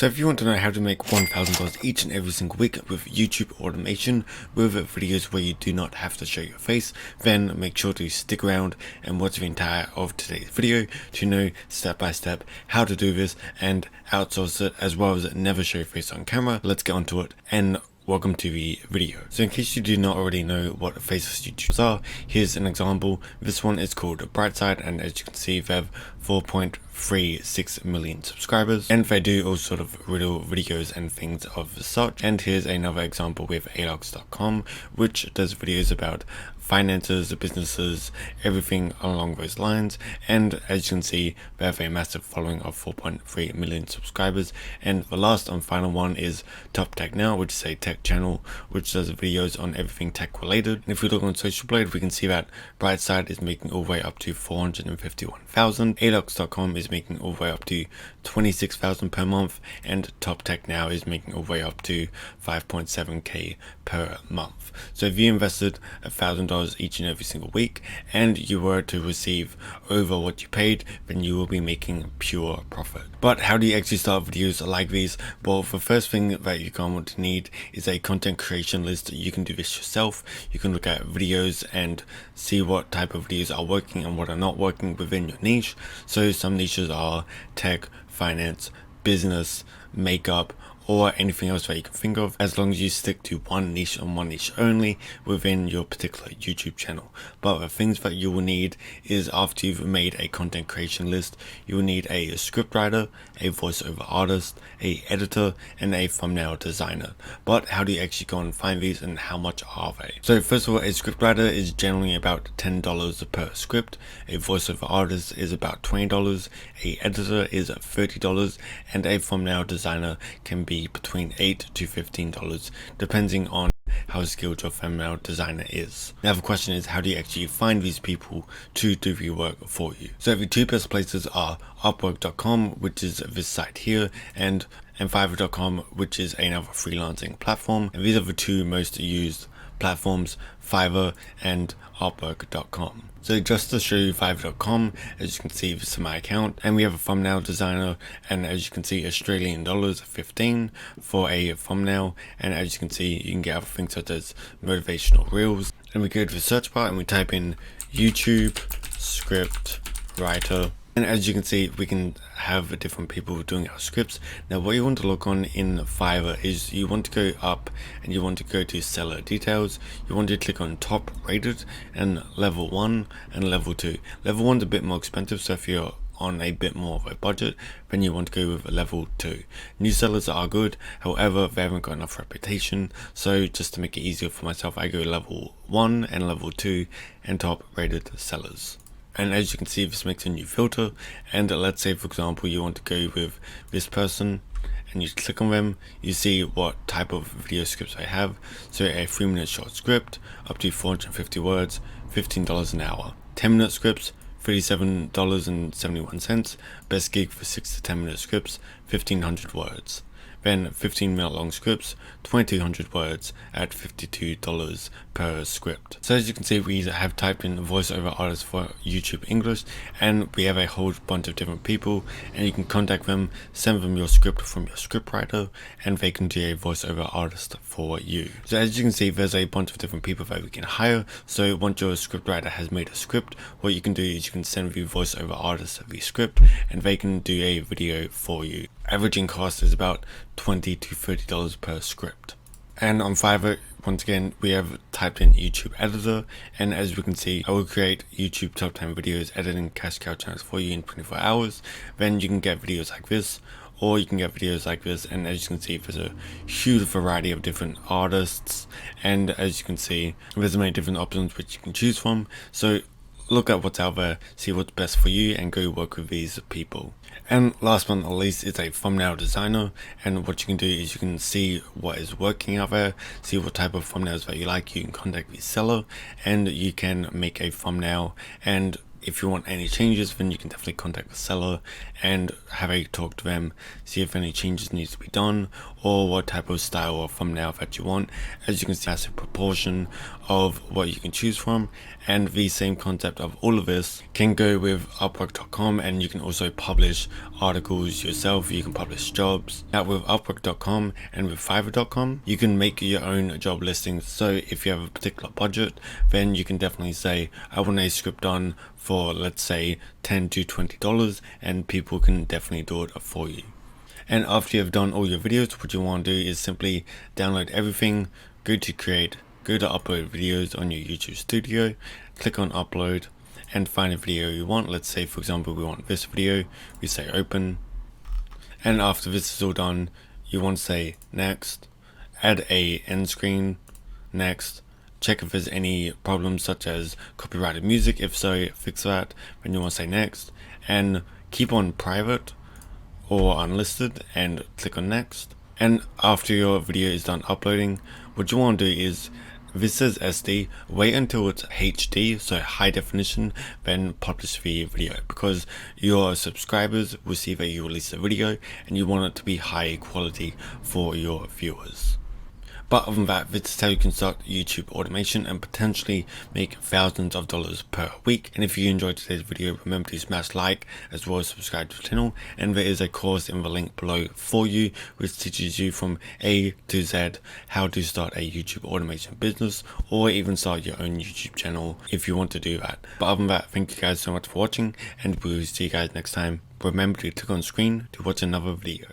So if you want to know how to make $1,000 each and every single week with YouTube automation with videos where you do not have to show your face, then make sure to stick around and watch the entire of today's video to know step by step how to do this and outsource it, as well as never show your face on camera. Let's get onto it and welcome to the video. So in case you do not already know what faceless YouTubers are, here's an example. This one is called Brightside, and as you can see they have 4.36 million subscribers, and they do all sort of riddle videos and things of such. And here's another example with alox.com, which does videos about finances, businesses, everything along those lines. And as you can see, they have a massive following of 4.3 million subscribers. And the last and final one is Top Tech Now, which is a tech channel which does videos on everything tech related. And if we look on Social Blade, we can see that Brightside is making all the way up to 451,000, alox.com is making all the way up to 26,000 per month, and Top Tech Now is making all the way up to 5.7k per month. So if you invested $1,000 each and every single week and you were to receive over what you paid, then you will be making pure profit. But how do you actually start videos like these? Well, the first thing that you're going to need is a content creation list. You can do this yourself. You can look at videos and see what type of videos are working and what are not working within your niche. So some niches are tech, finance, business, makeup, or anything else that you can think of, as long as you stick to one niche and one niche only within your particular YouTube channel. But the things that you will need is, after you've made a content creation list, you will need a scriptwriter, a voiceover artist, a editor, and a thumbnail designer. But how do you actually go and find these, and how much are they? So first of all, a scriptwriter is generally about $10 per script, a voiceover artist is about $20, a editor is $30, and a thumbnail designer can be between $8 to $15, depending on how skilled your thumbnail designer is. Now the question is, how do you actually find these people to do the work for you? So the two best places are Upwork.com, which is this site here, and Fiverr.com, which is another freelancing platform. And these are the two most used platforms, Fiverr and Upwork.com. So just to show you Fiverr.com, as you can see, this is my account, and we have a thumbnail designer, and as you can see, Australian dollars 15 for a thumbnail. And as you can see, you can get other things such as motivational reels. And we go to the search bar and we type in YouTube script writer. And as you can see, we can have different people doing our scripts. Now what you want to look on in Fiverr is you want to go up and you want to go to seller details. You want to click on top rated and level 1 and level 2. Level 1 is a bit more expensive, so if you're on a bit more of a budget, then you want to go with level 2. New sellers are good, however they haven't got enough reputation, so just to make it easier for myself, I go level 1 and level 2 and top rated sellers. And as you can see, this makes a new filter, and let's say for example you want to go with this person, and you click on them, you see what type of video scripts I have. So a 3-minute short script up to 450 words, $15 an hour. 10-minute scripts, $37.71. Best gig for 6 to 10 minute scripts, 1500 words. Then 15-minute long scripts, 2200 words at $52 per script. So as you can see, we have typed in voiceover artist for YouTube English, and we have a whole bunch of different people, and you can contact them, send them your script from your scriptwriter, and they can do a voiceover artist for you. So as you can see, there's a bunch of different people that we can hire. So once your scriptwriter has made a script, what you can do is you can send the voiceover artist the script, and they can do a video for you. Averaging cost is about $20 to $30 per script. And on Fiverr, once again, we have typed in YouTube editor, and as we can see, I will create YouTube top 10 videos editing cash cow channels for you in 24 hours. Then you can get videos like this, or you can get videos like this, and as you can see, there's a huge variety of different artists, and as you can see, there's many different options which you can choose from. So look at what's out there, see what's best for you, and go work with these people. And last but not least is a thumbnail designer, and what you can do is you can see what is working out there, see what type of thumbnails that you like. You can contact the seller and you can make a thumbnail and if you want any changes, then you can definitely contact the seller and have a talk to them, see if any changes needs to be done or what type of style or thumbnail that you want. As you can see, massive proportion of what you can choose from, and the same concept of all of this can go with Upwork.com, and you can also publish articles yourself. You can publish jobs. Now with Upwork.com and with Fiverr.com, you can make your own job listings. So if you have a particular budget, then you can definitely say, I want a script done for, let's say, $10 to $20, and people can definitely do it for you. And after you have done all your videos, what you want to do is simply download everything, go to create, go to upload videos on your YouTube studio, click on upload and find a video you want. Let's say, for example, we want this video, we say open, and after this is all done, you want to say next, add a end screen, next, check if there's any problems such as copyrighted music. If so, fix that. Then you want to say next and keep on private or unlisted and click on next. And after your video is done uploading, what you want to do is, this says SD, wait until it's HD, so high definition, then publish the video, because your subscribers will see that you release a video and you want it to be high quality for your viewers. But other than that, this is how you can start YouTube automation and potentially make thousands of dollars per week. And if you enjoyed today's video, remember to smash like as well as subscribe to the channel. And there is a course in the link below for you, which teaches you from A to Z how to start a YouTube automation business, or even start your own YouTube channel if you want to do that. But other than that, thank you guys so much for watching, and we'll see you guys next time. Remember to click on screen to watch another video.